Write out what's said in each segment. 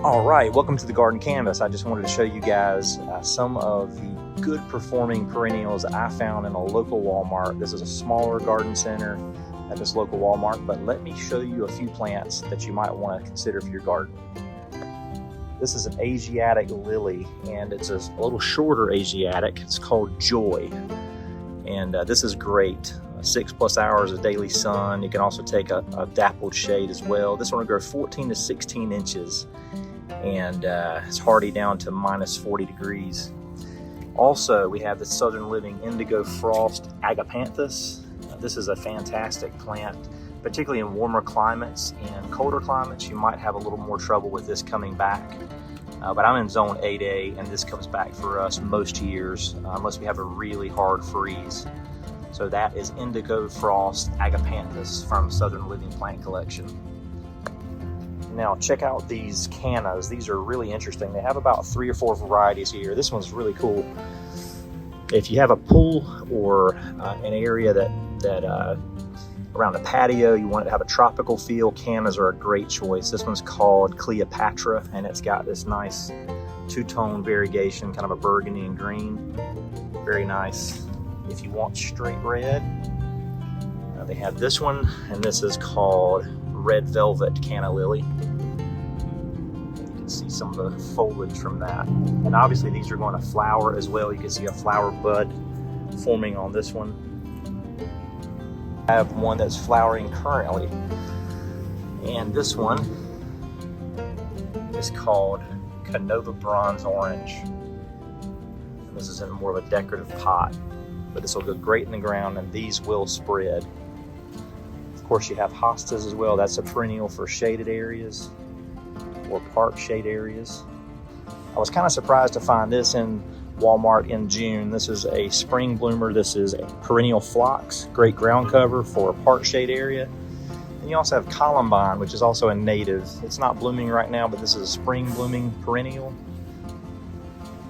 All right, welcome to the Garden Canvas. I just wanted to show you guys some of the good performing perennials I found in a local Walmart. This is a smaller garden center at this local Walmart, but let me show you a few plants that you might want to consider for your garden. This is an Asiatic lily, and it's a little shorter Asiatic. It's called Joy, and this is great. 6+ hours of daily sun. You can also take a dappled shade as well. This one will grow 14 to 16 inches, and it's hardy down to minus 40 degrees. Also, we have the Southern Living Indigo Frost Agapanthus. This is a fantastic plant, particularly in warmer climates. In colder climates, you might have a little more trouble with this coming back. But I'm in zone 8A, and this comes back for us most years, unless we have a really hard freeze. So that is Indigo Frost Agapanthus from Southern Living Plant Collection. Now check out these Cannas. These are really interesting. They have about 3 or 4 varieties here. This one's really cool. If you have a pool or an area that around a patio, you want it to have a tropical feel, Cannas are a great choice. This one's called Cleopatra, and it's got this nice two-tone variegation, kind of a burgundy and green. Very nice. If you want straight red, they have this one, and this is called Red Velvet Canna Lily. You can see some of the foliage from that. And obviously these are going to flower as well. You can see a flower bud forming on this one. I have one that's flowering currently, and this one is called Canova Bronze Orange. And this is in more of a decorative pot, but this will go great in the ground, and these will spread. Of course, you have hostas as well. That's a perennial for shaded areas or park shade areas. I was kind of surprised to find this in Walmart in June. This is a spring bloomer. This is a perennial phlox, great ground cover for a park shade area. And you also have columbine, which is also a native. It's not blooming right now, but this is a spring blooming perennial.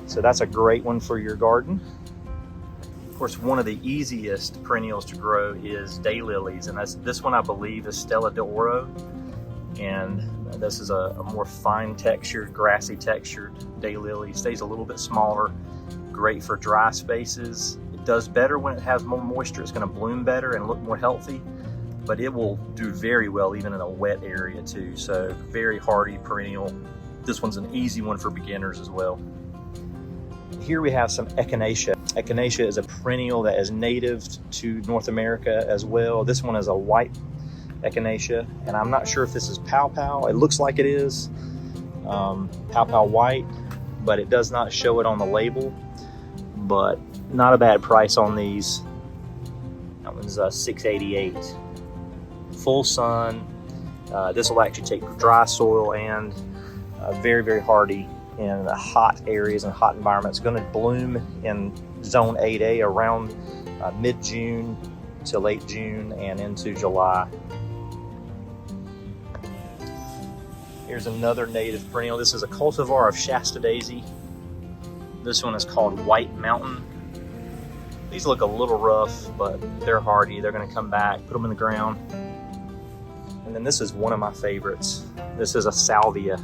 So that's a great one for your garden. Of course, one of the easiest perennials to grow is daylilies, and this one I believe is Stella d'Oro, and this is a more fine textured, grassy textured daylily. Stays a little bit smaller, great for dry spaces. It does better when it has more moisture. It's going to bloom better and look more healthy, but it will do very well even in a wet area too. So very hardy perennial. This one's an easy one for beginners as well. Here we have some echinacea. Echinacea is a perennial that is native to North America as well. This one is a white echinacea, and I'm not sure if this is Pow Pow. It looks like it is Pow Pow white, but it does not show it on the label. But not a bad price on these. That one's $6.88. Full sun. This will actually take dry soil and very, very hardy in the hot areas and hot environments. It's going to bloom in zone 8A around mid-June to late June and into July. Here's another native perennial. This is a cultivar of Shasta daisy. This one is called White Mountain. These look a little rough, but they're hardy. They're going to come back, put them in the ground. And then this is one of my favorites. This is a salvia.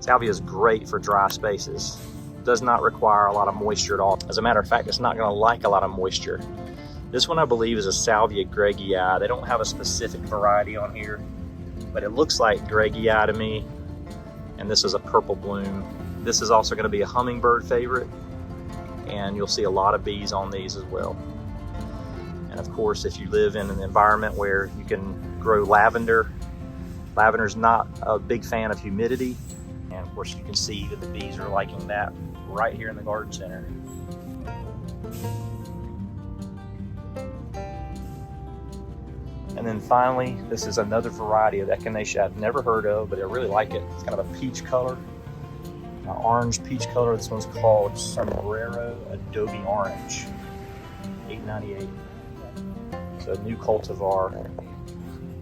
Salvia is great for dry spaces. Does not require a lot of moisture at all. As a matter of fact, it's not going to like a lot of moisture. This one I believe is a Salvia Greggii. They don't have a specific variety on here, but it looks like Greggii to me. And this is a purple bloom. This is also going to be a hummingbird favorite, and you'll see a lot of bees on these as well. And of course, if you live in an environment where you can grow lavender, lavender's not a big fan of humidity. And of course, you can see that the bees are liking that right here in the garden center. And then finally, this is another variety of echinacea I've never heard of, but I really like it. It's kind of a peach color, orange peach color. This one's called Sombrero Adobe Orange, $8.98. It's a new cultivar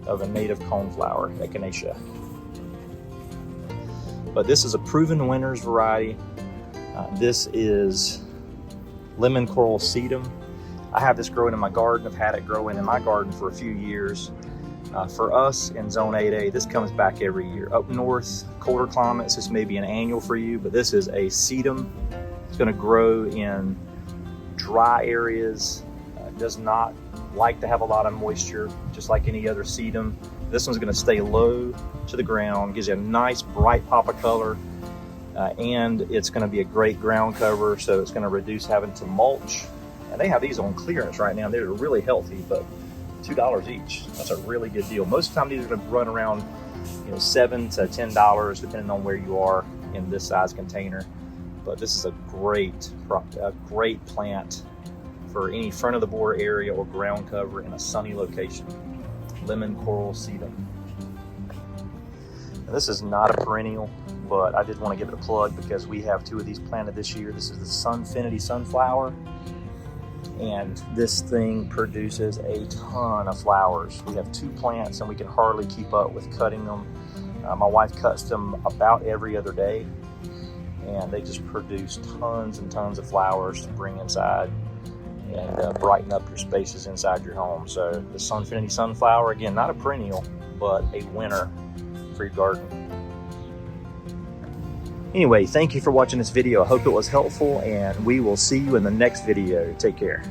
of a native coneflower, echinacea. But this is a proven winners variety. This is lemon coral sedum. I have this growing in my garden. I've had it growing in my garden for a few years. For us in Zone 8A, this comes back every year. Up north, colder climates, this may be an annual for you, but this is a sedum. It's going to grow in dry areas. Does not like to have a lot of moisture, just like any other sedum. This one's going to stay low to the ground, gives you a nice bright pop of color, and it's going to be a great ground cover, so it's going to reduce having to mulch. And they have these on clearance right now. They're really healthy, but $2 each. That's a really good deal. Most of the time these are going to run around $7 to $10 depending on where you are in this size container. But this is a great plant for any front of the border area or ground cover in a sunny location. Lemon Coral Sedum. Now, this is not a perennial, but I did want to give it a plug because we have 2 of these planted this year. This is the Sunfinity sunflower, and this thing produces a ton of flowers. We have 2 plants and we can hardly keep up with cutting them. My wife cuts them about every other day, and they just produce tons and tons of flowers to bring inside and brighten up your spaces inside your home. So the Sunfinity sunflower, again, not a perennial, but a winner for your garden. Anyway, thank you for watching this video. I hope it was helpful, and we will see you in the next video. Take care.